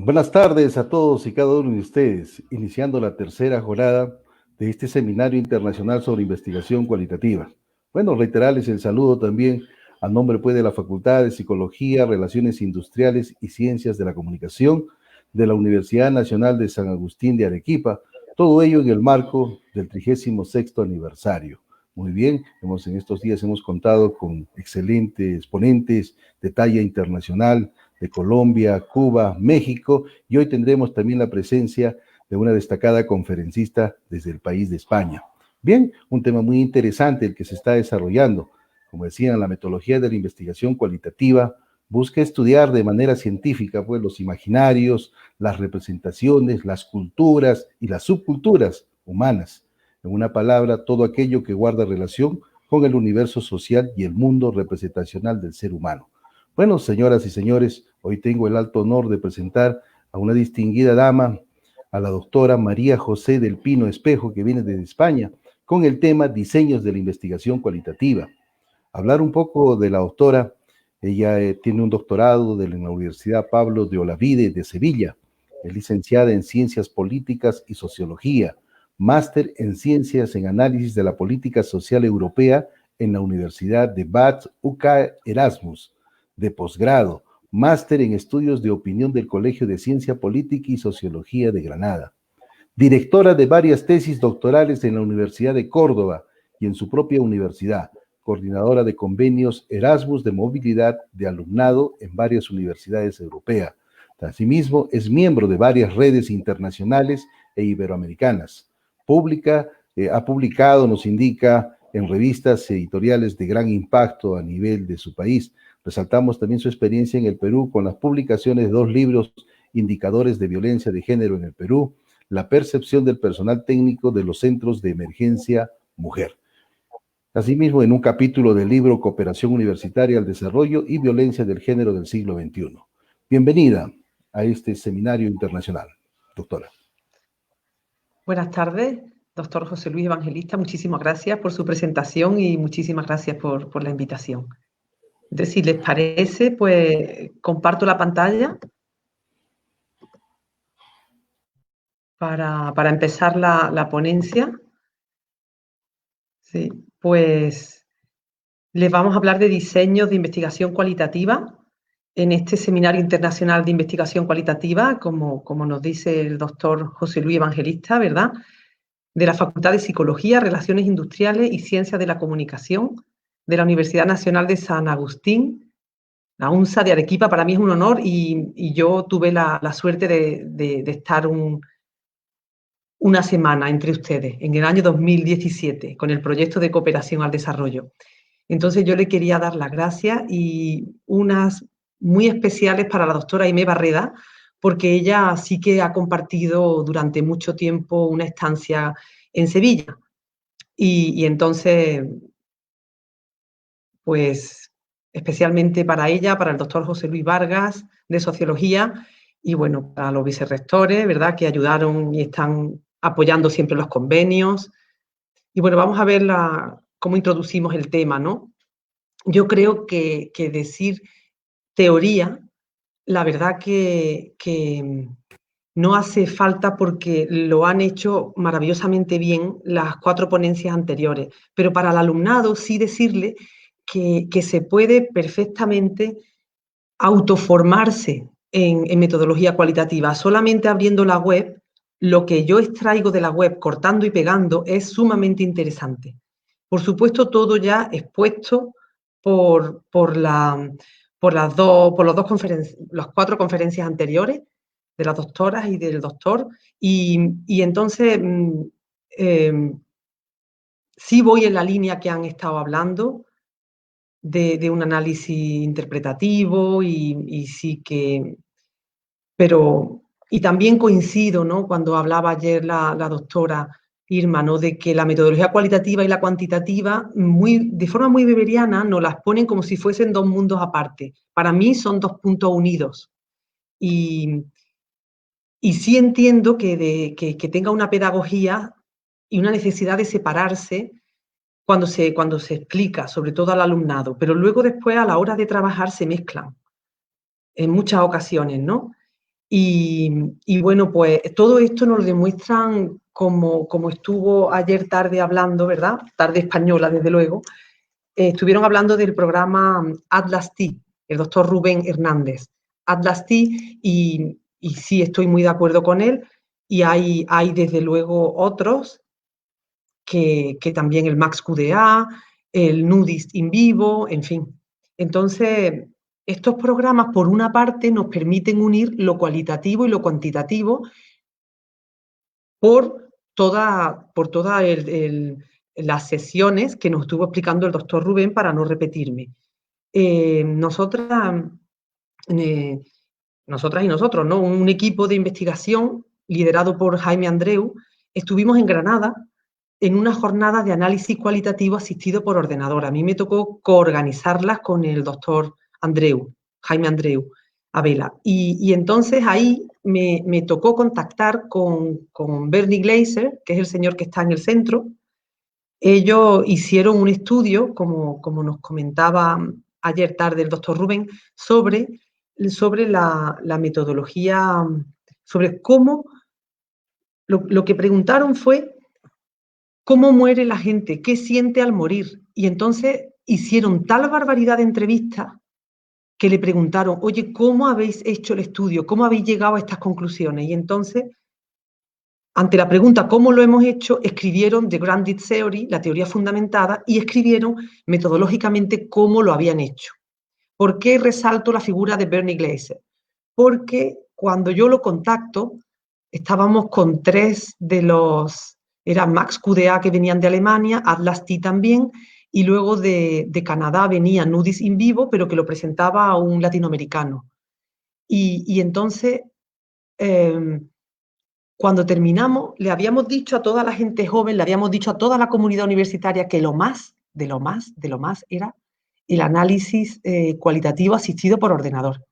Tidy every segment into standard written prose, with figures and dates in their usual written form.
Buenas tardes a todos y cada uno de ustedes, iniciando la tercera jornada de este Seminario Internacional sobre Investigación Cualitativa. Bueno, reiterarles el saludo también a nombre pues, de la Facultad de Psicología, Relaciones Industriales y Ciencias de la Comunicación de la Universidad Nacional de San Agustín de Arequipa, todo ello en el marco del 36º aniversario. Muy bien, en estos días hemos contado con excelentes ponentes de talla internacional, de Colombia, Cuba, México, y hoy tendremos también la presencia de una destacada conferencista desde el país de España. Bien, un tema muy interesante el que se está desarrollando. Como decían, la metodología de la investigación cualitativa busca estudiar de manera científica pues, los imaginarios, las representaciones, las culturas y las subculturas humanas. En una palabra, todo aquello que guarda relación con el universo social y el mundo representacional del ser humano. Bueno, señoras y señores, hoy tengo el alto honor de presentar a una distinguida dama, a la doctora María José del Pino Espejo, que viene desde España, con el tema Diseños de la Investigación Cualitativa. Hablar un poco de la doctora, ella tiene un doctorado de la Universidad Pablo de Olavide de Sevilla, es licenciada en Ciencias Políticas y Sociología, máster en Ciencias en Análisis de la Política Social Europea en la Universidad de Bad UK Erasmus, de posgrado, máster en Estudios de Opinión del Colegio de Ciencia Política y Sociología de Granada, directora de varias tesis doctorales en la Universidad de Córdoba y en su propia universidad, coordinadora de convenios Erasmus de movilidad de alumnado en varias universidades europeas. Asimismo, es miembro de varias redes internacionales e iberoamericanas. Ha publicado, nos indica, en revistas editoriales de gran impacto a nivel de su país. Resaltamos también su experiencia en el Perú con las publicaciones de 2 libros, Indicadores de Violencia de Género en el Perú, la percepción del personal técnico de los centros de emergencia mujer. Asimismo, en un capítulo del libro Cooperación Universitaria al Desarrollo y Violencia del Género del siglo XXI. Bienvenida a este seminario internacional, doctora. Buenas tardes, doctor José Luis Evangelista. Muchísimas gracias por su presentación y muchísimas gracias por la invitación. Entonces, si les parece, pues comparto la pantalla para empezar la ponencia. Sí, pues les vamos a hablar de diseños de investigación cualitativa en este Seminario Internacional de Investigación Cualitativa, como nos dice el doctor José Luis Evangelista, ¿verdad?, de la Facultad de Psicología, Relaciones Industriales y Ciencias de la Comunicación de la Universidad Nacional de San Agustín, la UNSA de Arequipa. Para mí es un honor y yo tuve la suerte de estar una semana entre ustedes en el año 2017 con el proyecto de cooperación al desarrollo. Entonces yo le quería dar las gracias y unas muy especiales para la doctora Aimé Barreda, porque ella sí que ha compartido durante mucho tiempo una estancia en Sevilla. Y entonces, pues especialmente para ella, para el doctor José Luis Vargas, de Sociología, y bueno, para los vicerrectores, ¿verdad?, que ayudaron y están apoyando siempre los convenios. Y bueno, vamos a ver cómo introducimos el tema, ¿no? Yo creo que decir teoría, la verdad que no hace falta, porque lo han hecho maravillosamente bien las 4 ponencias anteriores, pero para el alumnado sí decirle que se puede perfectamente autoformarse en metodología cualitativa. Solamente abriendo la web, lo que yo extraigo de la web, cortando y pegando, es sumamente interesante. Por supuesto, todo ya expuesto por las 4 conferencias anteriores de las doctoras y del doctor, y entonces sí voy en la línea que han estado hablando de un análisis interpretativo y sí que... Pero, y también coincido, ¿no?, cuando hablaba ayer la doctora Irma, ¿no?, de que la metodología cualitativa y la cuantitativa, de forma muy weberiana, nos las ponen como si fuesen 2 mundos aparte. Para mí son 2 puntos unidos. Y sí entiendo que tenga una pedagogía y una necesidad de separarse cuando se explica, sobre todo al alumnado, pero luego después a la hora de trabajar se mezclan en muchas ocasiones, ¿no? Y bueno, pues todo esto nos lo demuestran como estuvo ayer tarde hablando, ¿verdad? Tarde española, desde luego. Estuvieron hablando del programa Atlas T, el doctor Rubén Hernández. Atlas T, y sí estoy muy de acuerdo con él, y hay desde luego otros que también el Max QDA, el Nudist in vivo, en fin. Entonces, estos programas, por una parte, nos permiten unir lo cualitativo y lo cuantitativo por todas las sesiones que nos estuvo explicando el doctor Rubén para no repetirme. Nosotras y nosotros, ¿no? Un equipo de investigación liderado por Jaime Andreu, estuvimos en Granada en una jornada de análisis cualitativo asistido por ordenador. A mí me tocó coorganizarlas con el doctor Andreu, Jaime Andreu, Abela. Y entonces ahí me tocó contactar con Bernie Glaser, que es el señor que está en el centro. Ellos hicieron un estudio, como nos comentaba ayer tarde el doctor Rubén, sobre la metodología, sobre cómo, lo que preguntaron fue cómo muere la gente, qué siente al morir. Y entonces hicieron tal barbaridad de entrevistas que le preguntaron, oye, ¿cómo habéis hecho el estudio? ¿Cómo habéis llegado a estas conclusiones? Y entonces, ante la pregunta ¿cómo lo hemos hecho?, escribieron The Grounded Theory, la teoría fundamentada, y escribieron metodológicamente cómo lo habían hecho. ¿Por qué resalto la figura de Bernie Glaser? Porque cuando yo lo contacto, estábamos con tres de los, era Max QDA que venían de Alemania, Atlas T también, y luego de Canadá venía Nudis in vivo, pero que lo presentaba a un latinoamericano. Y entonces, cuando terminamos, le habíamos dicho a toda la gente joven, le habíamos dicho a toda la comunidad universitaria que lo más, de lo más, de lo más era el análisis cualitativo asistido por ordenador.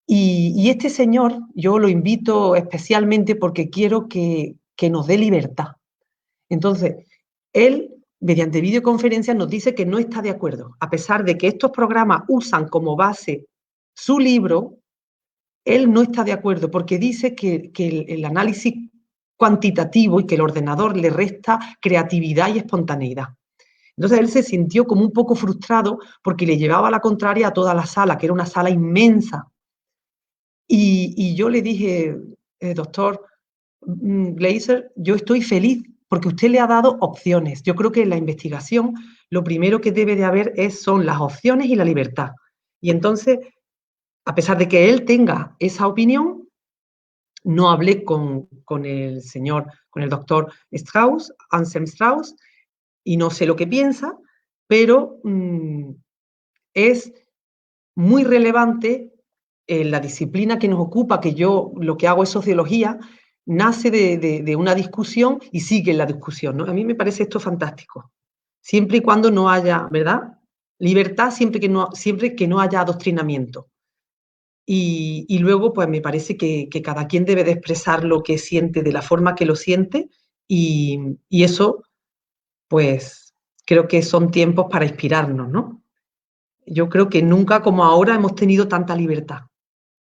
Y este señor, yo lo invito especialmente porque quiero que nos dé libertad. Entonces, él, mediante videoconferencia, nos dice que no está de acuerdo. A pesar de que estos programas usan como base su libro, él no está de acuerdo porque dice que el análisis cuantitativo y que el ordenador le resta creatividad y espontaneidad. Entonces él se sintió como un poco frustrado porque le llevaba la contraria a toda la sala, que era una sala inmensa. Y yo le dije, doctor Glaser, yo estoy feliz porque usted le ha dado opciones. Yo creo que en la investigación lo primero que debe de haber son las opciones y la libertad. Y entonces, a pesar de que él tenga esa opinión, no hablé con el señor, con el doctor Strauss, Anselm Strauss, y no sé lo que piensa, pero es muy relevante la disciplina que nos ocupa, que yo lo que hago es sociología, nace de una discusión y sigue la discusión, ¿no? A mí me parece esto fantástico. Siempre y cuando no haya, ¿verdad? Libertad, siempre que no haya adoctrinamiento. Y luego, pues me parece que cada quien debe de expresar lo que siente de la forma que lo siente y eso, pues, creo que son tiempos para inspirarnos, ¿no? Yo creo que nunca como ahora hemos tenido tanta libertad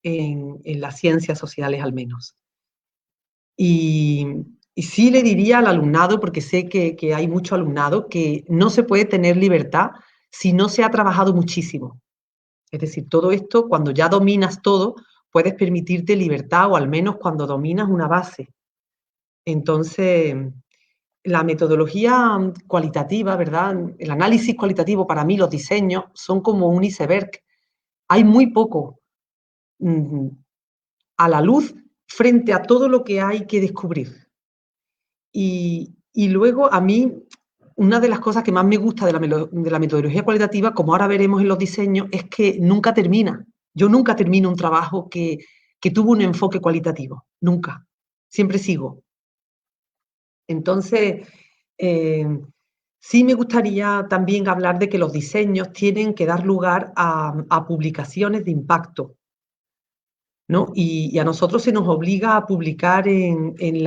en las ciencias sociales al menos. Y sí le diría al alumnado, porque sé que hay mucho alumnado, que no se puede tener libertad si no se ha trabajado muchísimo. Es decir, todo esto, cuando ya dominas todo, puedes permitirte libertad o al menos cuando dominas una base. Entonces, la metodología cualitativa, ¿verdad? El análisis cualitativo, para mí los diseños son como un iceberg. Hay muy poco a la luz frente a todo lo que hay que descubrir. Y luego a mí, una de las cosas que más me gusta de la metodología cualitativa, como ahora veremos en los diseños, es que nunca termina. Yo nunca termino un trabajo que tuvo un enfoque cualitativo, nunca. Siempre sigo. Entonces, sí me gustaría también hablar de que los diseños tienen que dar lugar a publicaciones de impacto, ¿no? Y a nosotros se nos obliga a publicar en el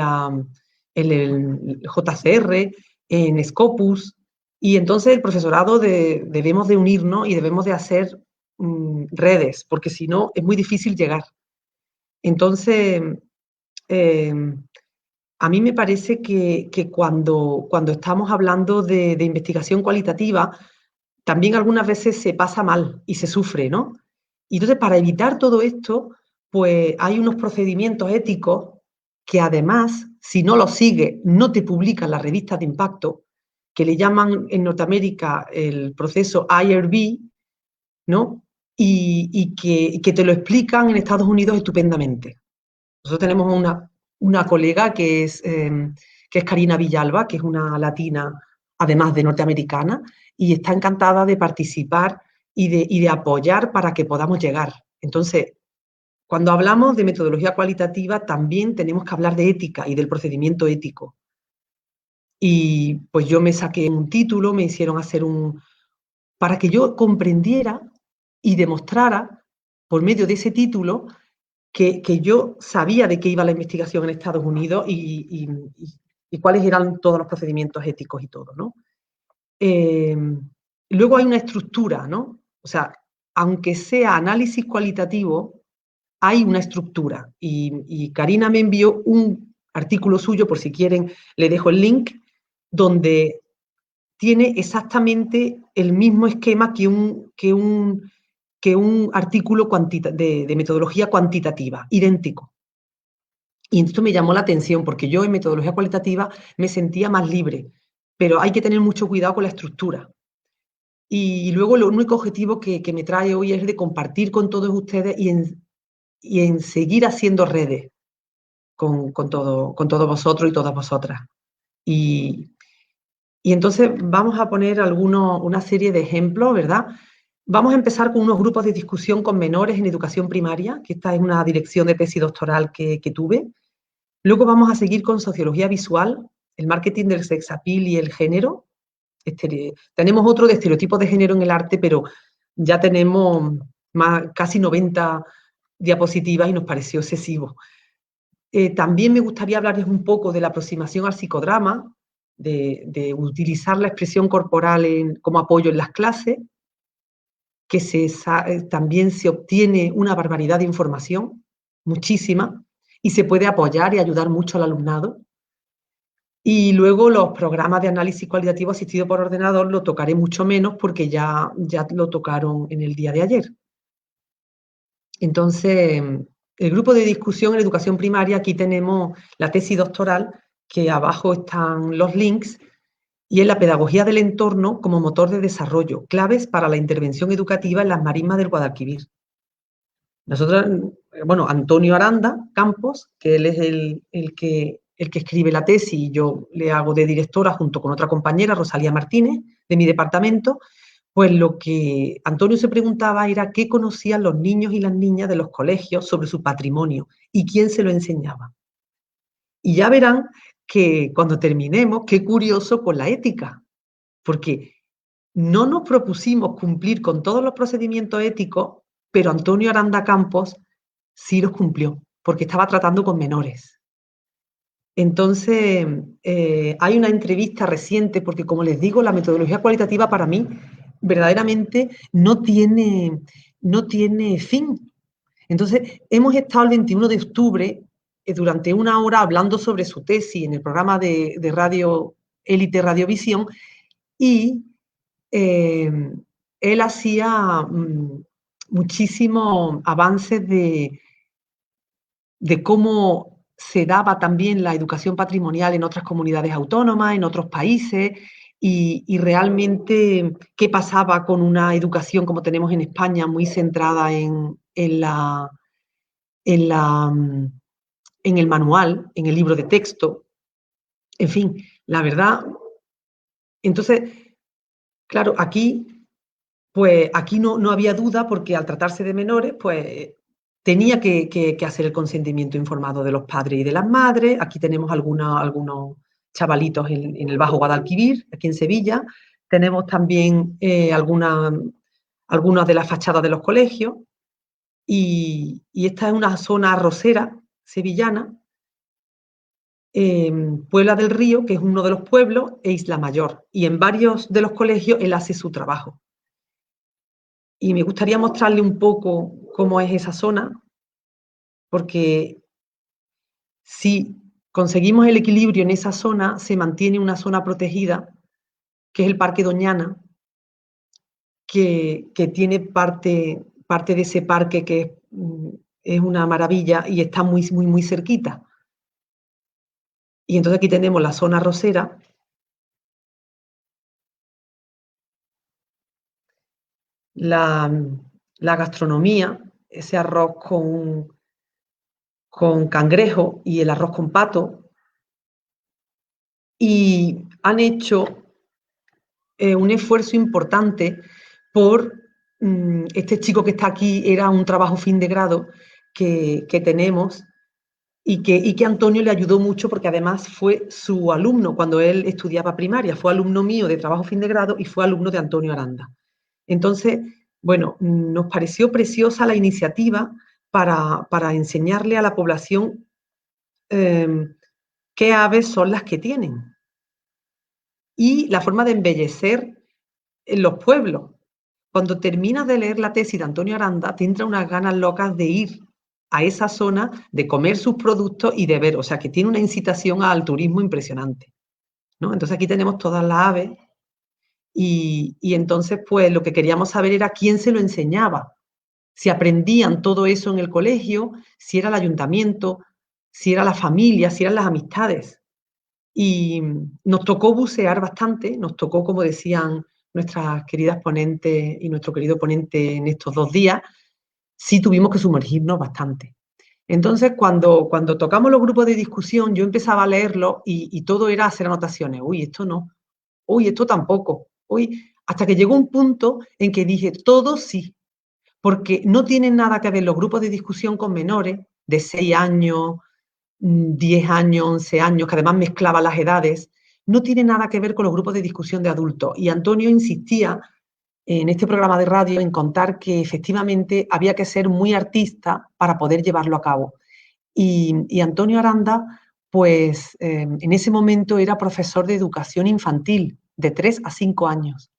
JCR, en Scopus, y entonces el profesorado debemos de unirnos y debemos de hacer redes, porque si no es muy difícil llegar. Entonces, a mí me parece que cuando estamos hablando de investigación cualitativa, también algunas veces se pasa mal y se sufre, ¿no? Y entonces, para evitar todo esto, pues hay unos procedimientos éticos que además, si no los sigues, no te publican las revistas de impacto, que le llaman en Norteamérica el proceso IRB, ¿no? Y que te lo explican en Estados Unidos estupendamente. Nosotros tenemos una colega que es Karina Villalba, que es una latina, además de norteamericana, y está encantada de participar y de apoyar para que podamos llegar. Entonces, cuando hablamos de metodología cualitativa, también tenemos que hablar de ética y del procedimiento ético. Y pues yo me saqué un título, me hicieron hacer para que yo comprendiera y demostrara, por medio de ese título, que yo sabía de qué iba la investigación en Estados Unidos y cuáles eran todos los procedimientos éticos y todo, ¿no? Luego hay una estructura, ¿no? O sea, aunque sea análisis cualitativo, hay una estructura. Y Karina me envió un artículo suyo, por si quieren, le dejo el link, donde tiene exactamente el mismo esquema que un artículo de metodología cuantitativa, idéntico. Y esto me llamó la atención porque yo en metodología cualitativa me sentía más libre, pero hay que tener mucho cuidado con la estructura. Y luego lo único objetivo que me trae hoy es de compartir con todos ustedes y en seguir haciendo redes con todos vosotros y todas vosotras. Y, y entonces vamos a poner una serie de ejemplos, ¿verdad? Vamos a empezar con unos grupos de discusión con menores en educación primaria, que esta es una dirección de tesis doctoral que tuve. Luego vamos a seguir con sociología visual, el marketing del sex appeal y el género. Tenemos otro de estereotipos de género en el arte, pero ya tenemos casi 90 diapositivas y nos pareció excesivo. También me gustaría hablarles un poco de la aproximación al psicodrama, de utilizar la expresión corporal como apoyo en las clases, que también se obtiene una barbaridad de información, muchísima, y se puede apoyar y ayudar mucho al alumnado. Y luego los programas de análisis cualitativo asistido por ordenador lo tocaré mucho menos porque ya lo tocaron en el día de ayer. Entonces, el grupo de discusión en educación primaria, aquí tenemos la tesis doctoral, que abajo están los links, y es la pedagogía del entorno como motor de desarrollo, claves para la intervención educativa en las marismas del Guadalquivir. Nosotros, bueno, Antonio Aranda Campos, que él es el que escribe la tesis y yo le hago de directora junto con otra compañera, Rosalía Martínez, de mi departamento, pues lo que Antonio se preguntaba era qué conocían los niños y las niñas de los colegios sobre su patrimonio y quién se lo enseñaba. Y ya verán que cuando terminemos, qué curioso con la ética, porque no nos propusimos cumplir con todos los procedimientos éticos, pero Antonio Aranda Campos sí los cumplió, porque estaba tratando con menores. Entonces, hay una entrevista reciente, porque como les digo, la metodología cualitativa para mí verdaderamente no tiene fin. Entonces, hemos estado el 21 de octubre durante una hora hablando sobre su tesis en el programa de radio Élite Radiovisión y él hacía muchísimos avances de cómo se daba también la educación patrimonial en otras comunidades autónomas, en otros países, y realmente qué pasaba con una educación como tenemos en España, muy centrada en el manual, en el libro de texto. En fin, la verdad. Entonces, claro, pues aquí no había duda porque al tratarse de menores, pues tenía que hacer el consentimiento informado de los padres y de las madres. Aquí tenemos algunos chavalitos en el Bajo Guadalquivir, aquí en Sevilla. Tenemos también algunas de las fachadas de los colegios. Y esta es una zona arrocera sevillana, Puebla del Río, que es uno de los pueblos, e Isla Mayor. Y en varios de los colegios él hace su trabajo. Y me gustaría mostrarle un poco cómo es esa zona. porque si conseguimos el equilibrio en esa zona, se mantiene una zona protegida, que es el Parque Doñana, que tiene parte de ese parque que es una maravilla y está muy, muy, muy cerquita. Y entonces aquí tenemos la zona rosera. La gastronomía, ese arroz con cangrejo y el arroz con pato, y han hecho un esfuerzo importante por este chico que está aquí, era un trabajo fin de grado que tenemos y que Antonio le ayudó mucho porque además fue su alumno cuando él estudiaba primaria, fue alumno mío de trabajo fin de grado y fue alumno de Antonio Aranda. Entonces, bueno, nos pareció preciosa la iniciativa para enseñarle a la población qué aves son las que tienen y la forma de embellecer en los pueblos. Cuando terminas de leer la tesis de Antonio Aranda, te entra unas ganas locas de ir a esa zona, de comer sus productos y de ver, o sea, que tiene una incitación al turismo impresionante, ¿no? Entonces aquí tenemos todas las aves y entonces pues lo que queríamos saber era quién se lo enseñaba, si aprendían todo eso en el colegio, si era el ayuntamiento, si era la familia, si eran las amistades. Y nos tocó bucear bastante, nos tocó, como decían nuestras queridas ponentes y nuestro querido ponente en estos 2 días, sí tuvimos que sumergirnos bastante. Entonces, cuando tocamos los grupos de discusión, yo empezaba a leerlo y todo era hacer anotaciones. Uy, esto no. Uy, esto tampoco. Uy, hasta que llegó un punto en que dije, todo sí, porque no tienen nada que ver los grupos de discusión con menores de 6 años, 10 años, 11 años, que además mezclaba las edades, no tiene nada que ver con los grupos de discusión de adultos. Y Antonio insistía en este programa de radio en contar que efectivamente había que ser muy artista para poder llevarlo a cabo. Y Antonio Aranda, pues en ese momento era profesor de educación infantil, de 3 a 5 años.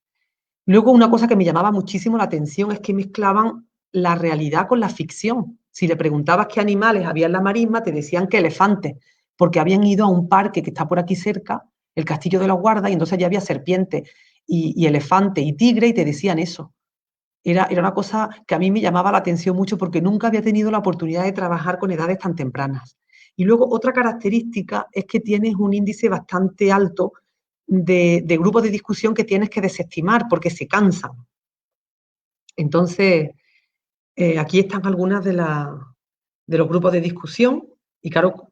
Luego, una cosa que me llamaba muchísimo la atención es que mezclaban la realidad con la ficción. Si le preguntabas qué animales había en la marisma, te decían que elefantes, porque habían ido a un parque que está por aquí cerca, el Castillo de la Guarda, y entonces allí había serpientes y elefante y tigre, y te decían eso. Era una cosa que a mí me llamaba la atención mucho porque nunca había tenido la oportunidad de trabajar con edades tan tempranas. Y luego otra característica es que tienes un índice bastante alto de grupos de discusión que tienes que desestimar porque se cansan. Entonces, aquí están algunas de los grupos de discusión y claro,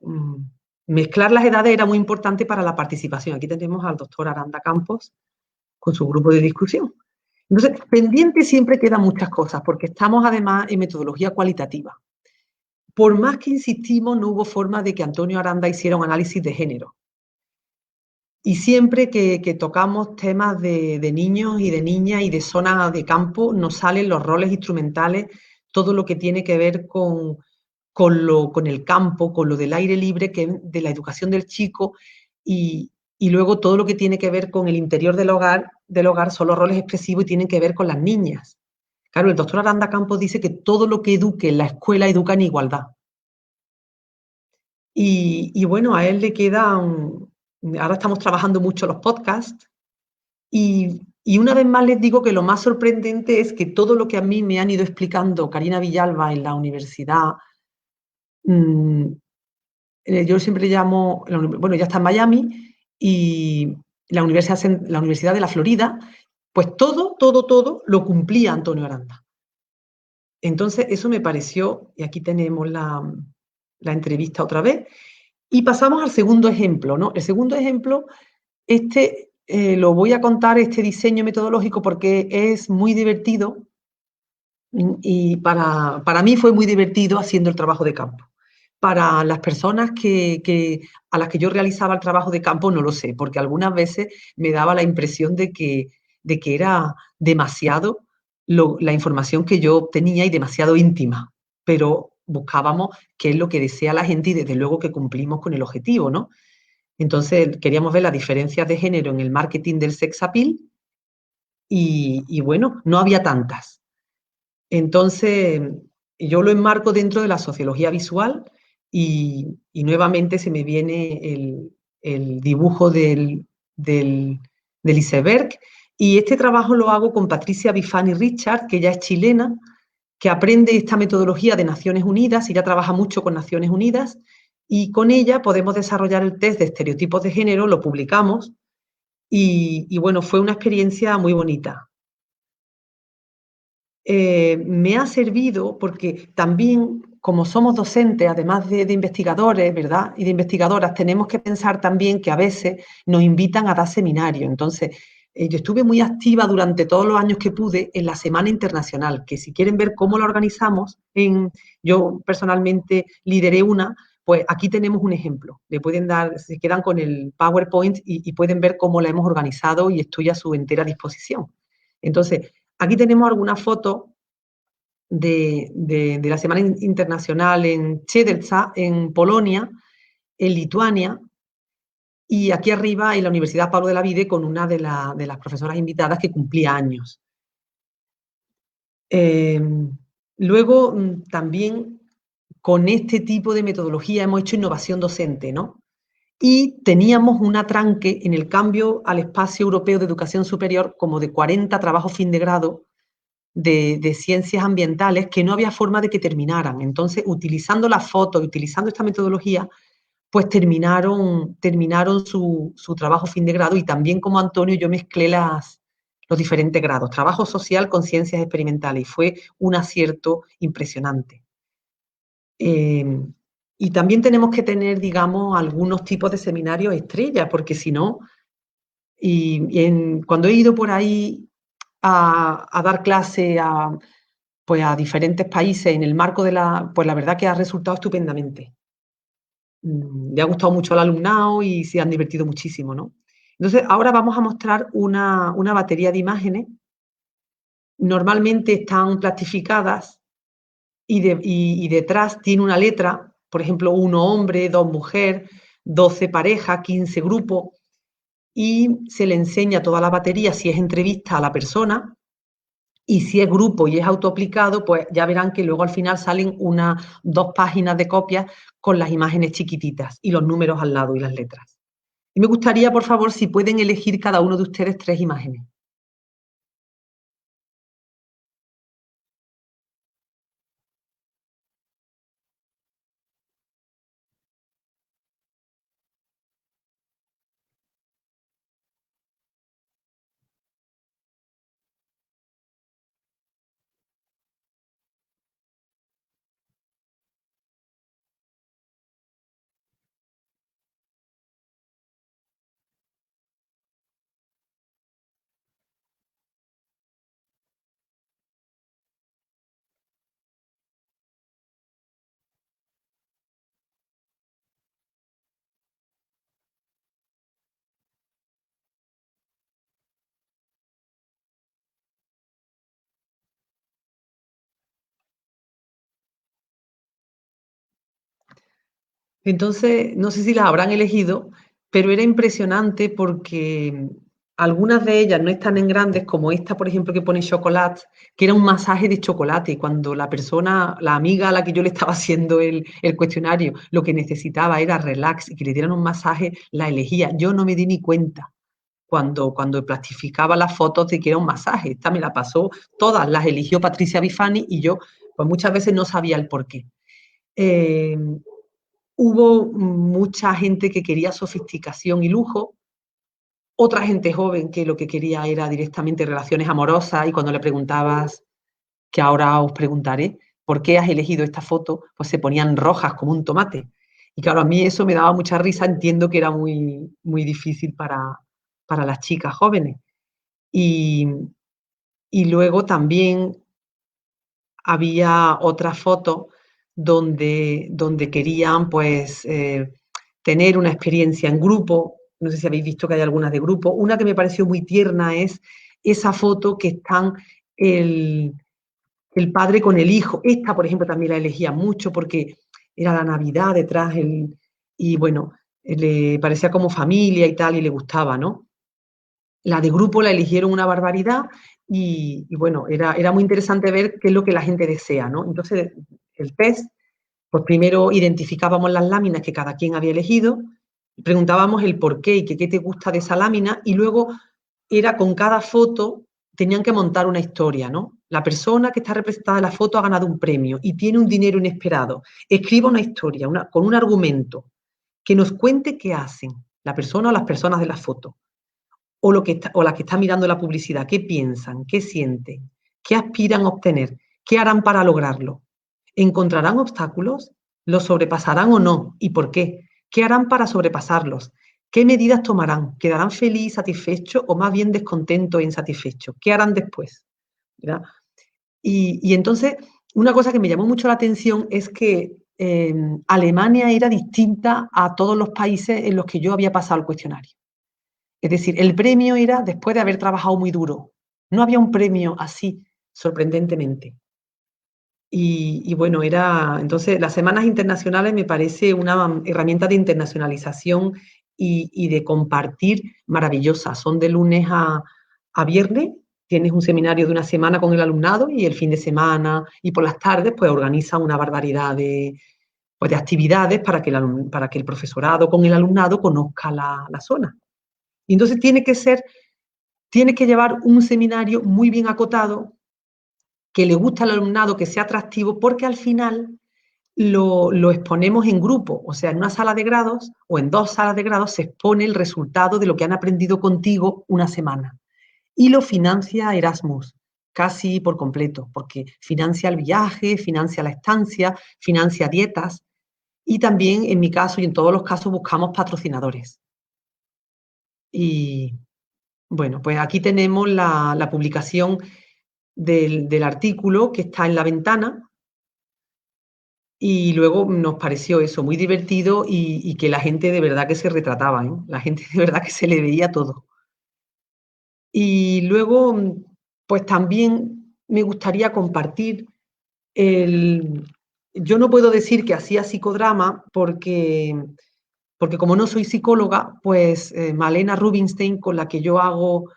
mezclar las edades era muy importante para la participación. Aquí tenemos al doctor Aranda Campos con su grupo de discusión. Entonces, pendiente siempre quedan muchas cosas, porque estamos además en metodología cualitativa. Por más que insistimos, no hubo forma de que Antonio Aranda hiciera un análisis de género. Y siempre que tocamos temas de niños y de niñas y de zonas de campo, nos salen los roles instrumentales, todo lo que tiene que ver con el campo, con lo del aire libre, que es de la educación del chico, y luego todo lo que tiene que ver con el interior del hogar son los roles expresivos y tienen que ver con las niñas. Claro, el doctor Aranda Campos dice que todo lo que eduque en la escuela educa en igualdad. Y bueno, a él le quedan, ahora estamos trabajando mucho los podcasts, y una vez más les digo que lo más sorprendente es que todo lo que a mí me han ido explicando Karina Villalba en la universidad, yo siempre le llamo, bueno, ya está en Miami, y la Universidad de la Florida, pues todo lo cumplía Antonio Aranda. Entonces, eso me pareció, y aquí tenemos la entrevista otra vez, y pasamos al segundo ejemplo, ¿no? El segundo ejemplo, lo voy a contar, este diseño metodológico, porque es muy divertido, y para mí fue muy divertido haciendo el trabajo de campo. Para las personas a las que yo realizaba el trabajo de campo, no lo sé, porque algunas veces me daba la impresión de que era demasiado la información que yo obtenía y demasiado íntima, pero buscábamos qué es lo que desea la gente y desde luego que cumplimos con el objetivo, ¿no? Entonces queríamos ver las diferencias de género en el marketing del sex appeal y bueno, no había tantas. Entonces, yo lo enmarco dentro de la sociología visual y nuevamente se me viene el dibujo del iceberg. Y este trabajo lo hago con Patricia Bifani Richard, que ella es chilena, que aprende esta metodología de Naciones Unidas y ya trabaja mucho con Naciones Unidas. Y con ella podemos desarrollar el test de estereotipos de género, lo publicamos y bueno, fue una experiencia muy bonita. Me ha servido porque también, como somos docentes, además de investigadores, ¿verdad? Y de investigadoras, tenemos que pensar también que a veces nos invitan a dar seminarios. Entonces, yo estuve muy activa durante todos los años que pude en la Semana Internacional, que si quieren ver cómo la organizamos, yo personalmente lideré una, pues aquí tenemos un ejemplo. Le pueden dar, se quedan con el PowerPoint y pueden ver cómo la hemos organizado y estoy a su entera disposición. Entonces, aquí tenemos algunas fotos de la Semana Internacional en Chedelca, en Polonia, en Lituania, y aquí arriba en la Universidad Pablo de la Vide con una de las profesoras invitadas que cumplía años. Luego, también con este tipo de metodología hemos hecho innovación docente, ¿no? Y teníamos un atranque en el cambio al espacio europeo de educación superior como de 40 trabajos fin de grado de ciencias ambientales que no había forma de que terminaran. Entonces, utilizando las fotos, utilizando esta metodología, pues terminaron su trabajo fin de grado y también como Antonio yo mezclé los diferentes grados, trabajo social con ciencias experimentales y fue un acierto impresionante. Y también tenemos que tener, digamos, algunos tipos de seminarios estrella, porque si no, cuando he ido por ahí a dar clase pues a diferentes países en el marco pues la verdad que ha resultado estupendamente. Le ha gustado mucho al alumnado y se han divertido muchísimo, ¿no? Entonces, ahora vamos a mostrar una batería de imágenes. Normalmente están plastificadas y detrás tiene una letra, por ejemplo, 1 hombre, 2 mujer, 12 parejas, 15 grupos, y se le enseña toda la batería si es entrevista a la persona. Y si es grupo y es autoaplicado, pues ya verán que luego al final salen 2 páginas de copias con las imágenes chiquititas y los números al lado y las letras. Y me gustaría, por favor, si pueden elegir cada uno de ustedes 3 imágenes. Entonces, no sé si las habrán elegido, pero era impresionante porque algunas de ellas no están en grandes, como esta, por ejemplo, que pone chocolate, que era un masaje de chocolate. Y cuando la persona, la amiga a la que yo le estaba haciendo el cuestionario, lo que necesitaba era relax y que le dieran un masaje, la elegía. Yo no me di ni cuenta cuando plastificaba las fotos de que era un masaje. Esta me la pasó, todas las eligió Patricia Bifani y yo, pues muchas veces no sabía el porqué. Eh, Hubo mucha gente que quería sofisticación y lujo, otra gente joven que lo que quería era directamente relaciones amorosas y cuando le preguntabas, que ahora os preguntaré, ¿por qué has elegido esta foto? Pues se ponían rojas como un tomate. Y claro, a mí eso me daba mucha risa, entiendo que era muy, muy difícil para las chicas jóvenes. Y, y luego también había otras fotos donde querían pues tener una experiencia en grupo. No sé si habéis visto que hay algunas de grupo. Una que me pareció muy tierna es esa foto que están el, el padre con el hijo. Esta, por ejemplo, también la elegía mucho porque era la Navidad detrás y bueno, le parecía como familia y tal y le gustaba, ¿no? La de grupo la eligieron una barbaridad y bueno, era muy interesante ver qué es lo que la gente desea, ¿no? Entonces, el test, pues primero identificábamos las láminas que cada quien había elegido, preguntábamos el por qué y qué te gusta de esa lámina, y luego era con cada foto, tenían que montar una historia, ¿no? La persona que está representada en la foto ha ganado un premio y tiene un dinero inesperado. Escriba una historia con un argumento que nos cuente qué hacen la persona o las personas de la foto, o la que está mirando la publicidad, qué piensan, qué sienten, qué aspiran a obtener, qué harán para lograrlo. ¿Encontrarán obstáculos? ¿Los sobrepasarán o no? ¿Y por qué? ¿Qué harán para sobrepasarlos? ¿Qué medidas tomarán? ¿Quedarán feliz, satisfechos o más bien descontentos e insatisfechos? ¿Qué harán después? ¿Verdad? Y entonces, una cosa que me llamó mucho la atención es que Alemania era distinta a todos los países en los que yo había pasado el cuestionario. Es decir, el premio era después de haber trabajado muy duro. No había un premio así, sorprendentemente. Y bueno, entonces las semanas internacionales me parece una herramienta de internacionalización y de compartir maravillosa. Son de lunes a viernes, tienes un seminario de una semana con el alumnado y el fin de semana y por las tardes pues organiza una barbaridad pues, de actividades para que el profesorado con el alumnado conozca la zona. Y entonces tiene que llevar un seminario muy bien acotado, que le guste al alumnado, que sea atractivo, porque al final lo exponemos en grupo, o sea, en una sala de grados o en 2 salas de grados se expone el resultado de lo que han aprendido contigo una semana. Y lo financia Erasmus, casi por completo, porque financia el viaje, financia la estancia, financia dietas y también en mi caso y en todos los casos buscamos patrocinadores. Y bueno, pues aquí tenemos la publicación del artículo que está en la ventana y luego nos pareció eso muy divertido y que la gente de verdad que se retrataba, ¿eh? La gente de verdad que se le veía todo. Y luego, pues también me gustaría compartir yo no puedo decir que hacía psicodrama porque como no soy psicóloga, pues Malena Rubinstein, con la que yo hago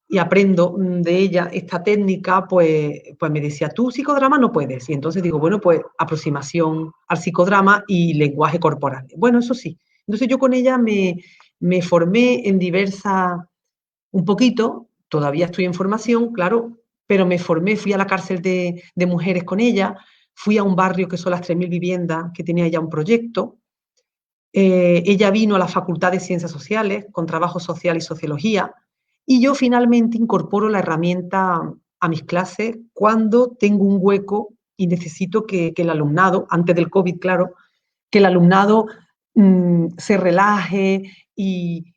y aprendo de ella esta técnica, pues me decía, tú psicodrama no puedes. Y entonces digo, bueno, pues aproximación al psicodrama y lenguaje corporal. Bueno, eso sí. Entonces yo con ella me formé en un poquito, todavía estoy en formación, claro, pero me formé, fui a la cárcel de mujeres con ella, fui a un barrio que son las 3.000 viviendas, que tenía ya un proyecto. Ella vino a la Facultad de Ciencias Sociales con trabajo social y sociología y yo finalmente incorporo la herramienta a mis clases cuando tengo un hueco y necesito que el alumnado, antes del COVID, claro, que el alumnado se relaje y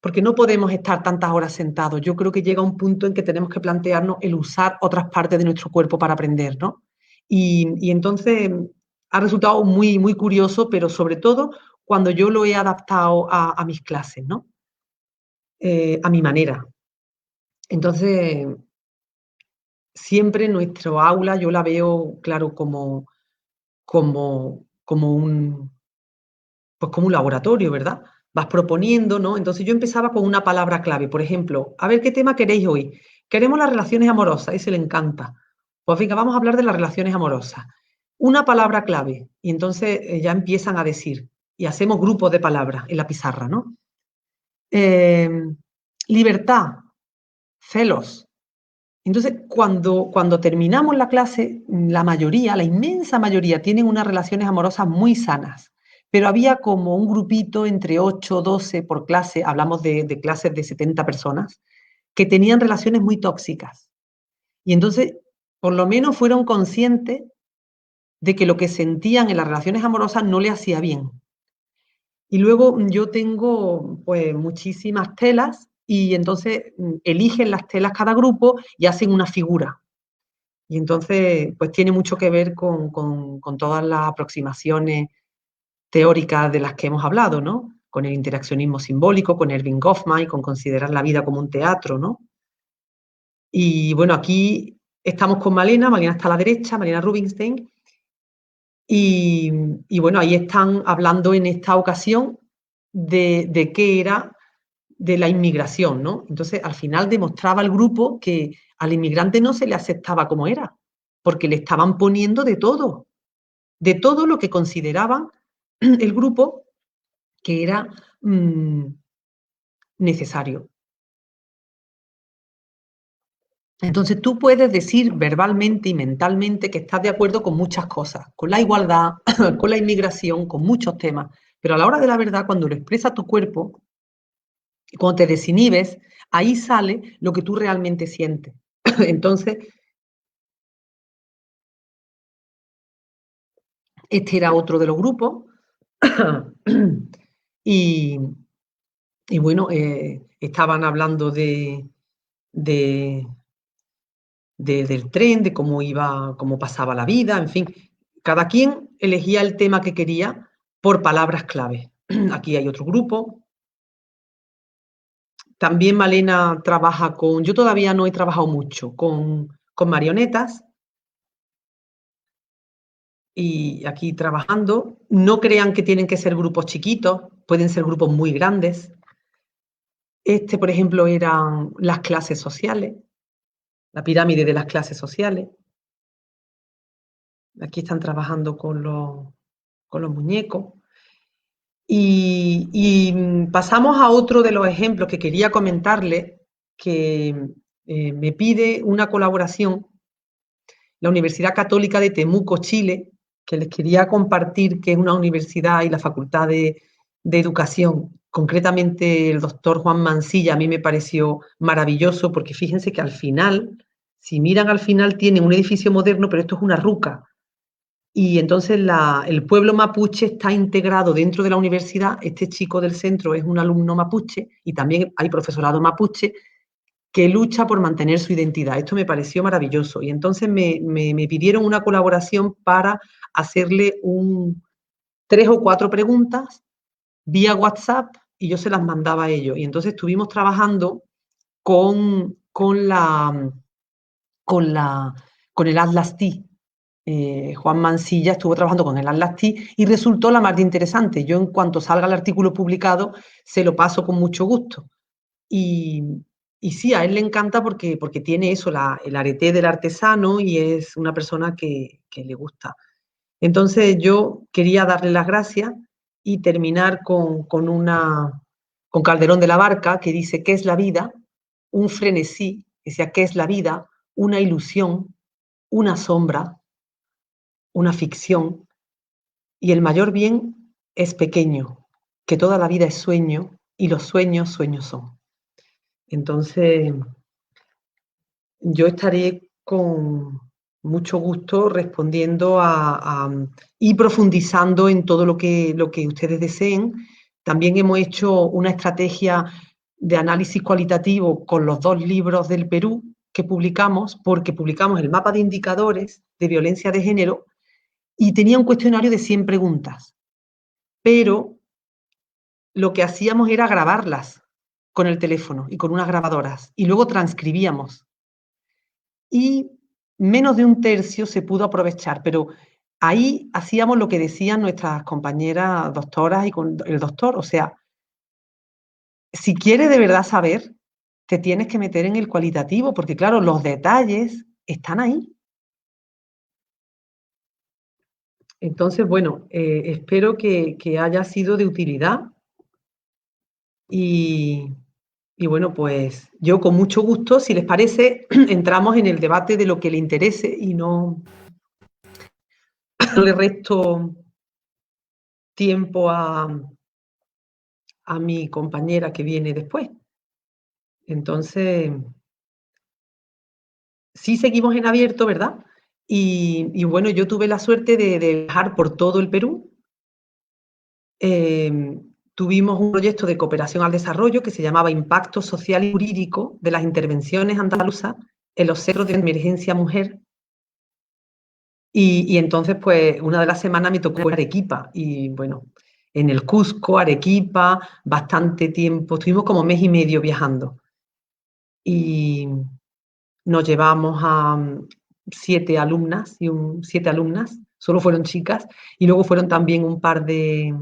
porque no podemos estar tantas horas sentados. Yo creo que llega un punto en que tenemos que plantearnos el usar otras partes de nuestro cuerpo para aprender, ¿no? Y entonces ha resultado muy, muy curioso, pero sobre todo cuando yo lo he adaptado a mis clases, ¿no? A mi manera. Entonces, siempre nuestro aula yo la veo, claro, como como un laboratorio, ¿verdad? Vas proponiendo, ¿no? Entonces yo empezaba con una palabra clave, por ejemplo, a ver qué tema queréis hoy. Queremos las relaciones amorosas, ese le encanta. Pues venga, vamos a hablar de las relaciones amorosas. Una palabra clave. Y entonces ya empiezan a decir, y hacemos grupos de palabras en la pizarra, ¿no? Eh, libertad, celos. Entonces, cuando terminamos la clase, la mayoría, la inmensa mayoría, tienen unas relaciones amorosas muy sanas. Pero había como un grupito entre 8 o 12 por clase, hablamos de clases de 70 personas, que tenían relaciones muy tóxicas. Y entonces, por lo menos fueron conscientes de que lo que sentían en las relaciones amorosas no le hacía bien. Y luego yo tengo pues muchísimas telas y entonces eligen las telas cada grupo y hacen una figura. Y entonces pues tiene mucho que ver con todas las aproximaciones teóricas de las que hemos hablado, ¿no? Con el interaccionismo simbólico, con Erving Goffman y con considerar la vida como un teatro, ¿no? Y bueno, aquí estamos con Malena está a la derecha, Malena Rubinstein, y bueno, ahí están hablando en esta ocasión de qué era de la inmigración, ¿no? Entonces, al final demostraba el grupo que al inmigrante no se le aceptaba como era, porque le estaban poniendo de todo lo que consideraban el grupo que era necesario. Entonces tú puedes decir verbalmente y mentalmente que estás de acuerdo con muchas cosas, con la igualdad, con la inmigración, con muchos temas, pero a la hora de la verdad, cuando lo expresa tu cuerpo, cuando te desinhibes, ahí sale lo que tú realmente sientes. Entonces, este era otro de los grupos y, y bueno, estaban hablando de, del tren, de cómo iba, cómo pasaba la vida, en fin. Cada quien elegía el tema que quería por palabras clave. Aquí hay otro grupo. También Malena trabaja con, yo todavía no he trabajado mucho con marionetas y aquí trabajando. No crean que tienen que ser grupos chiquitos, pueden ser grupos muy grandes. Este, por ejemplo, eran las clases sociales, la pirámide de las clases sociales. Aquí están trabajando con los muñecos. Y pasamos a otro de los ejemplos que quería comentarle, que me pide una colaboración la Universidad Católica de Temuco, Chile, que les quería compartir, que es una universidad y la Facultad de Educación. Concretamente, el doctor Juan Mansilla a mí me pareció maravilloso porque fíjense que al final, si miran al final, tiene un edificio moderno, pero esto es una ruca. Y entonces el pueblo mapuche está integrado dentro de la universidad. Este chico del centro es un alumno mapuche y también hay profesorado mapuche que lucha por mantener su identidad. Esto me pareció maravilloso. Y entonces me pidieron una colaboración para hacerle 3 o 4 preguntas vía WhatsApp y yo se las mandaba a ellos. Y entonces estuvimos trabajando con el Atlas T. Juan Mansilla estuvo trabajando con el Atlas T y resultó la más interesante. Yo en cuanto salga el artículo publicado se lo paso con mucho gusto. Y, y sí, a él le encanta porque tiene eso, el arete del artesano y es una persona que le gusta. Entonces yo quería darle las gracias y terminar con Calderón de la Barca, que dice, ¿qué es la vida? Un frenesí, decía, ¿qué es la vida? Una ilusión, una sombra, una ficción, y el mayor bien es pequeño, que toda la vida es sueño y los sueños, sueños son. Entonces, yo estaré con mucho gusto respondiendo y profundizando en todo lo que ustedes deseen. También hemos hecho una estrategia de análisis cualitativo con los 2 libros del Perú que publicamos, porque publicamos el mapa de indicadores de violencia de género y tenía un cuestionario de 100 preguntas, pero lo que hacíamos era grabarlas con el teléfono y con unas grabadoras y luego transcribíamos. Y menos de un tercio se pudo aprovechar, pero ahí hacíamos lo que decían nuestras compañeras doctoras y con el doctor, o sea, si quieres de verdad saber, te tienes que meter en el cualitativo, porque claro, los detalles están ahí. Entonces, bueno, espero que haya sido de utilidad y, y bueno, pues yo con mucho gusto, si les parece, entramos en el debate de lo que le interese y no le resto tiempo a mi compañera que viene después. Entonces, sí seguimos en abierto, ¿verdad? Y bueno, yo tuve la suerte de viajar por todo el Perú. Tuvimos un proyecto de cooperación al desarrollo que se llamaba Impacto Social y Jurídico de las Intervenciones Andaluzas en los Centros de Emergencia Mujer. Y entonces, pues, una de las semanas me tocó Arequipa. Y bueno, en el Cusco, Arequipa, bastante tiempo. Estuvimos como 1 mes y medio viajando. Y nos llevamos a 7 alumnas y 7 alumnas, solo fueron chicas, y luego fueron también un par de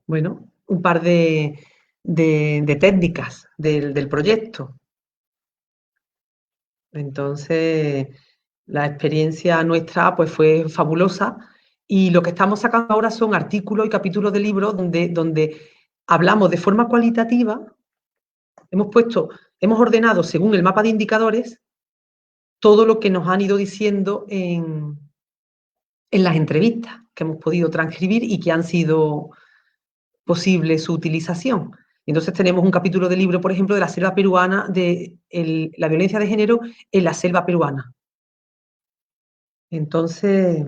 bueno, un par de técnicas del proyecto. Entonces, la experiencia nuestra pues fue fabulosa y lo que estamos sacando ahora son artículos y capítulos de libros donde hablamos de forma cualitativa, hemos ordenado según el mapa de indicadores todo lo que nos han ido diciendo en las entrevistas que hemos podido transcribir y que han sido posible su utilización. Entonces tenemos un capítulo de libro, por ejemplo, de la selva peruana, de la violencia de género en la selva peruana. Entonces,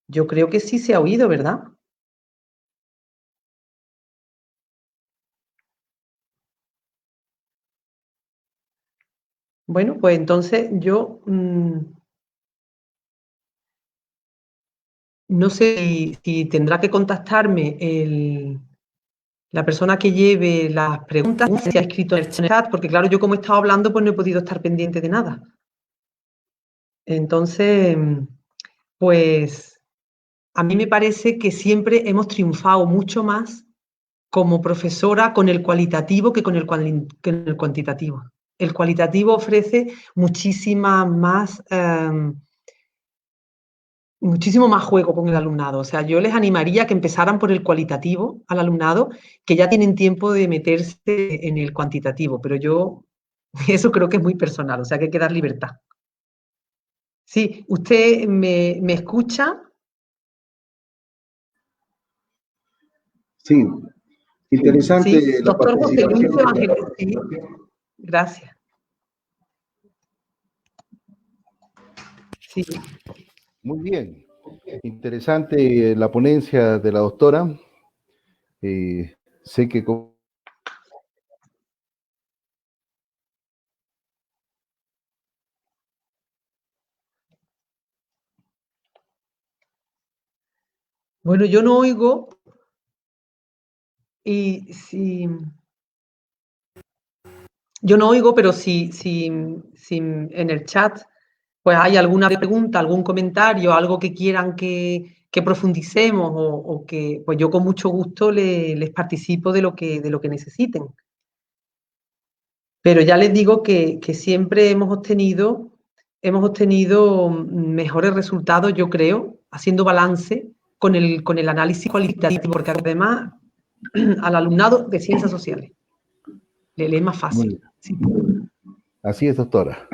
yo creo que sí se ha oído, ¿verdad? Bueno, pues entonces yo no sé si tendrá que contactarme la persona que lleve las preguntas, si ha escrito en el chat, porque claro, yo como he estado hablando, pues no he podido estar pendiente de nada. Entonces, pues a mí me parece que siempre hemos triunfado mucho más como profesora con el cualitativo que con el cuantitativo. El cualitativo ofrece muchísimo más juego con el alumnado. O sea, yo les animaría a que empezaran por el cualitativo al alumnado, que ya tienen tiempo de meterse en el cuantitativo, pero yo eso creo que es muy personal, o sea, que hay que dar libertad. Sí, ¿usted me escucha? Sí, interesante Sí, la doctor José Luis participación. Evangelista. Sí, gracias. Sí. Muy bien. Interesante la ponencia de la doctora. Sé que Bueno, yo no oigo y si yo no oigo, pero si en el chat pues hay alguna pregunta, algún comentario, algo que quieran que profundicemos o que pues yo con mucho gusto les participo de lo que necesiten. Pero ya les digo que siempre hemos obtenido mejores resultados, yo creo, haciendo balance con el análisis cualitativo, porque además al alumnado de ciencias sociales le es más muy fácil. bien. Sí. Así es, doctora.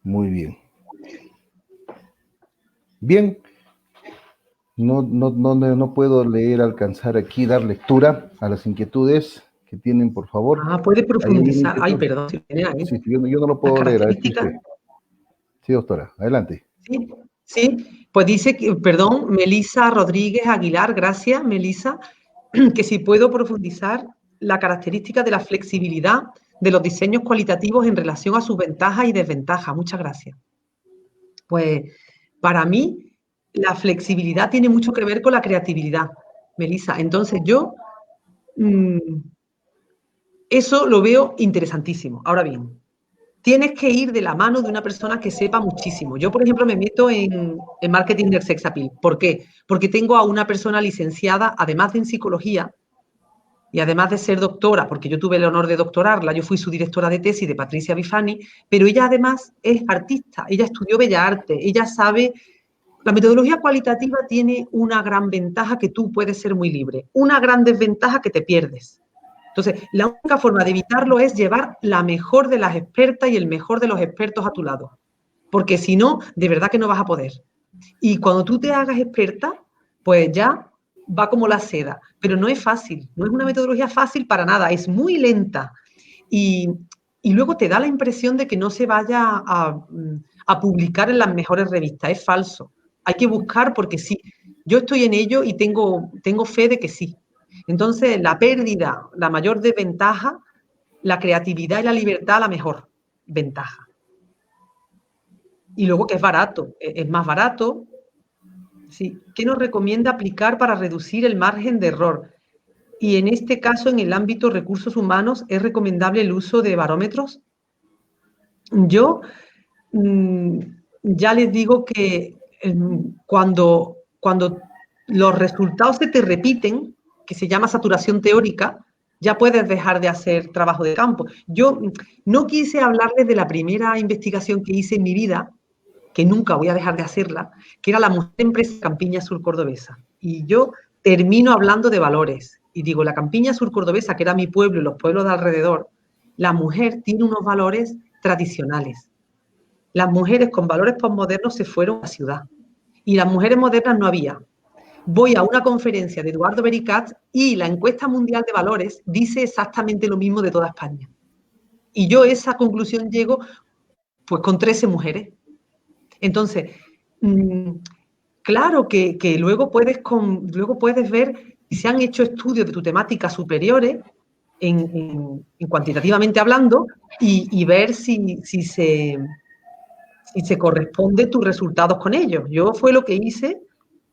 Muy bien. Bien, no puedo leer, alcanzar aquí, dar lectura a las inquietudes que tienen, por favor. Puede Ahí hay una profundizar. Ay, inquietud. perdón, si tiene ahí Sí, sí, yo no lo las puedo leer, a ver si características. usted. Sí, doctora, adelante. Sí, sí, pues dice que, perdón, Melisa Rodríguez Aguilar, gracias, Melisa, que si puedo profundizar la característica de la flexibilidad de los diseños cualitativos en relación a sus ventajas y desventajas. Muchas gracias. Pues para mí la flexibilidad tiene mucho que ver con la creatividad, Melisa. Entonces yo eso lo veo interesantísimo. Ahora bien, tienes que ir de la mano de una persona que sepa muchísimo. Yo, por ejemplo, me meto en marketing del sex appeal. ¿Por qué? Porque tengo a una persona licenciada, además de en psicología, y además de ser doctora, porque yo tuve el honor de doctorarla, yo fui su directora de tesis de Patricia Bifani, pero ella además es artista, ella estudió Bellas Artes, ella sabe. La metodología cualitativa tiene una gran ventaja, que tú puedes ser muy libre, una gran desventaja, que te pierdes. Entonces, la única forma de evitarlo es llevar la mejor de las expertas y el mejor de los expertos a tu lado, porque si no, de verdad que no vas a poder. Y cuando tú te hagas experta, pues ya va como la seda, pero no es fácil, no es una metodología fácil para nada, es muy lenta y luego te da la impresión de que no se vaya a publicar en las mejores revistas, es falso. Hay que buscar porque sí, yo estoy en ello y tengo fe de que sí. Entonces, la pérdida, la mayor desventaja, la creatividad y la libertad, la mejor ventaja. Y luego que es barato, es más barato. Sí. ¿Qué nos recomienda aplicar para reducir el margen de error? Y en este caso, en el ámbito recursos humanos, ¿es recomendable el uso de barómetros? Yo ya les digo que cuando los resultados se te repiten, que se llama saturación teórica, ya puedes dejar de hacer trabajo de campo. Yo no quise hablarles de la primera investigación que hice en mi vida, que nunca voy a dejar de hacerla, que era la mujer empresa Campiña Sur Cordobesa. Y yo termino hablando de valores. Y digo, la Campiña Sur Cordobesa, que era mi pueblo y los pueblos de alrededor, la mujer tiene unos valores tradicionales. Las mujeres con valores postmodernos se fueron a la ciudad. Y las mujeres modernas no había. Voy a una conferencia de Eduardo Bericat y la encuesta mundial de valores dice exactamente lo mismo de toda España. Y yo a esa conclusión llego pues con 13 mujeres. Entonces, claro que luego puedes ver si se han hecho estudios de tu temática superiores, en cuantitativamente hablando, y ver si se corresponde tus resultados con ellos. Yo fue lo que hice,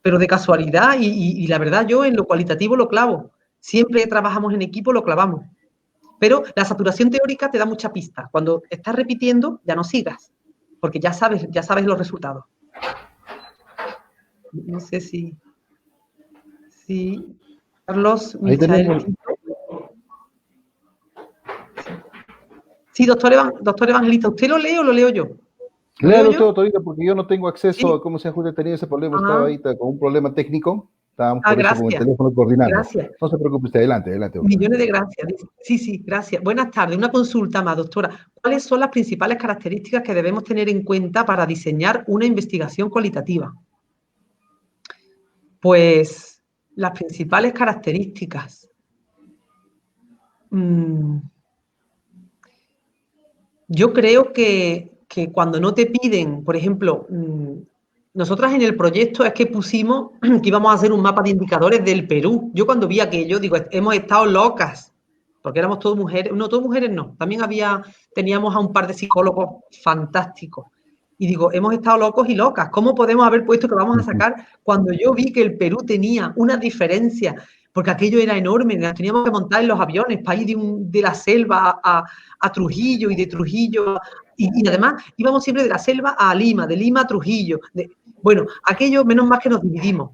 pero de casualidad, y la verdad yo en lo cualitativo lo clavo. Siempre que trabajamos en equipo lo clavamos. Pero la saturación teórica te da mucha pista. Cuando estás repitiendo, ya no sigas, porque ya sabes los resultados. No sé si Carlos, Michael. Sí, doctor Evangelista, ¿usted lo lee o lo leo yo? Léalo usted, doctorita, porque yo no tengo acceso a cómo se ajusta. Tenía ese problema, estaba ahí con un problema técnico. Estábamos por eso con el teléfono coordinando. Gracias. No se preocupe usted, adelante. Doctor. Millones de gracias. Sí, gracias. Buenas tardes. Una consulta más, doctora. ¿Cuáles son las principales características que debemos tener en cuenta para diseñar una investigación cualitativa? Pues las principales características. Yo creo que cuando no te piden, por ejemplo, nosotras en el proyecto es que pusimos que íbamos a hacer un mapa de indicadores del Perú. Yo cuando vi aquello, digo, hemos estado locas, porque éramos todas mujeres. No, todas mujeres no. También teníamos a un par de psicólogos fantásticos. Y digo, hemos estado locos y locas. ¿Cómo podemos haber puesto que vamos a sacar cuando yo vi que el Perú tenía una diferencia? Porque aquello era enorme, nos teníamos que montar en los aviones para ir de la selva a Trujillo y de Trujillo, y además íbamos siempre de la selva a Lima, de Lima a Trujillo. Bueno, aquello menos mal que nos dividimos.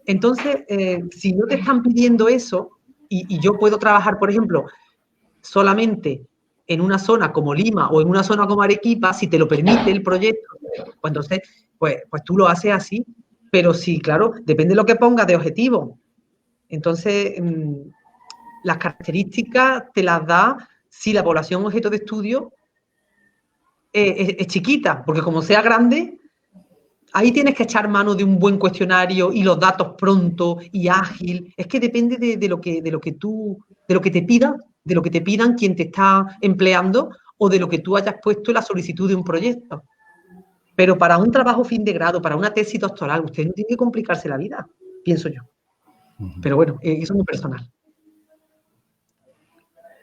Entonces, si no te están pidiendo eso, y yo puedo trabajar, por ejemplo, solamente en una zona como Lima o en una zona como Arequipa, si te lo permite el proyecto, pues entonces, pues tú lo haces así. Pero sí, claro, depende de lo que pongas de objetivo. Entonces, las características te las da si la población objeto de estudio es chiquita, porque como sea grande, ahí tienes que echar mano de un buen cuestionario y los datos pronto y ágil. Es que depende de lo que te pidan quien te está empleando o de lo que tú hayas puesto en la solicitud de un proyecto. Pero para un trabajo fin de grado, para una tesis doctoral, usted no tiene que complicarse la vida, pienso yo. Pero bueno, eso es muy personal.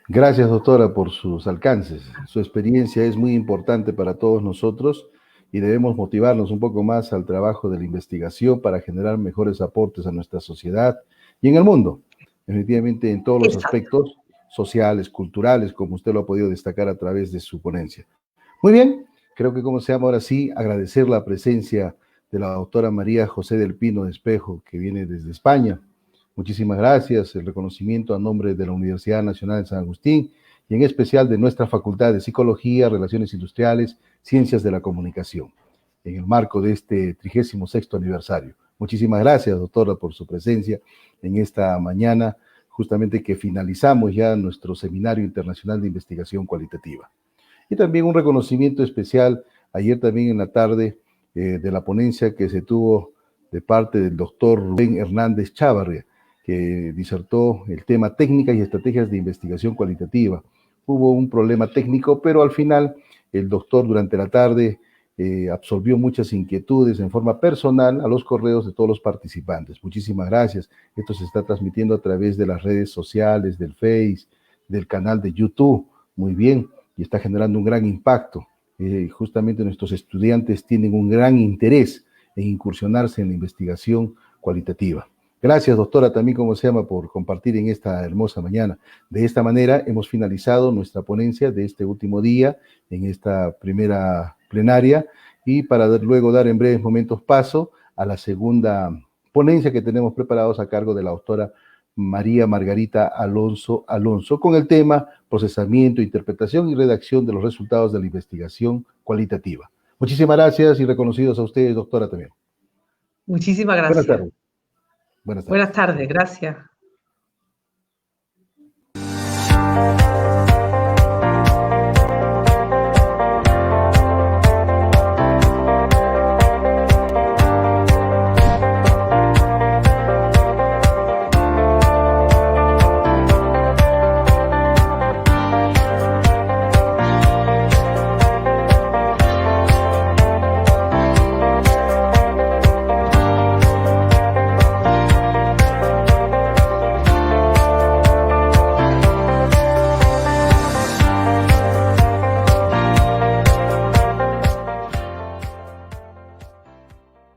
Gracias, doctora, por sus alcances. Su experiencia es muy importante para todos nosotros y debemos motivarnos un poco más al trabajo de la investigación para generar mejores aportes a nuestra sociedad y en el mundo, definitivamente en todos los aspectos sociales, culturales, como usted lo ha podido destacar a través de su ponencia. Muy bien, creo que como se llama ahora sí, agradecer la presencia de la doctora María José del Pino de Espejo, que viene desde España. Muchísimas gracias, el reconocimiento a nombre de la Universidad Nacional de San Agustín y en especial de nuestra Facultad de Psicología, Relaciones Industriales, Ciencias de la Comunicación, en el marco de este 36º aniversario. Muchísimas gracias, doctora, por su presencia en esta mañana, justamente que finalizamos ya nuestro Seminario Internacional de Investigación Cualitativa. Y también un reconocimiento especial ayer también en la tarde de la ponencia que se tuvo de parte del doctor Rubén Hernández Chávarria, que disertó el tema técnicas y estrategias de investigación cualitativa. Hubo un problema técnico, pero al final el doctor durante la tarde absorbió muchas inquietudes en forma personal a los correos de todos los participantes. Muchísimas gracias. Esto se está transmitiendo a través de las redes sociales, del Face, del canal de YouTube. Muy bien, y está generando un gran impacto. Justamente nuestros estudiantes tienen un gran interés en incursionarse en la investigación cualitativa. Gracias, doctora, también, como se llama, por compartir en esta hermosa mañana. De esta manera hemos finalizado nuestra ponencia de este último día, en esta primera plenaria, y para luego dar en breves momentos paso a la segunda ponencia que tenemos preparados a cargo de la doctora María Margarita Alonso con el tema procesamiento, interpretación y redacción de los resultados de la investigación cualitativa. Muchísimas gracias y reconocidos a ustedes, doctora, también. Muchísimas Buenas gracias. tardes. Buenas tardes. Buenas tardes, gracias.